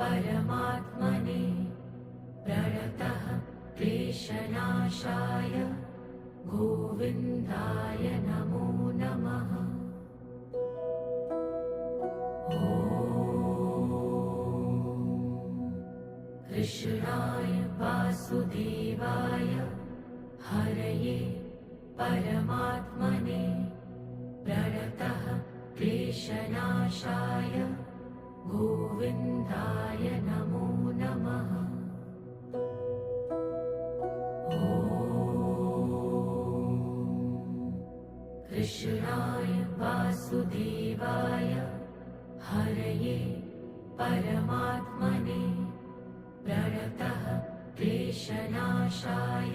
परमात्मने प्रणतः क्लेशनाशाय गोविन्दाय नमो नमः। कृष्णाय वासुदेवाय हरये परमात्मने प्रणतः क्लेशनाशाय गोविन्दाय नमो नमः। कृष्णाय वासुदेवाय हरये परमात्मने प्रणतः क्लेशनाशाय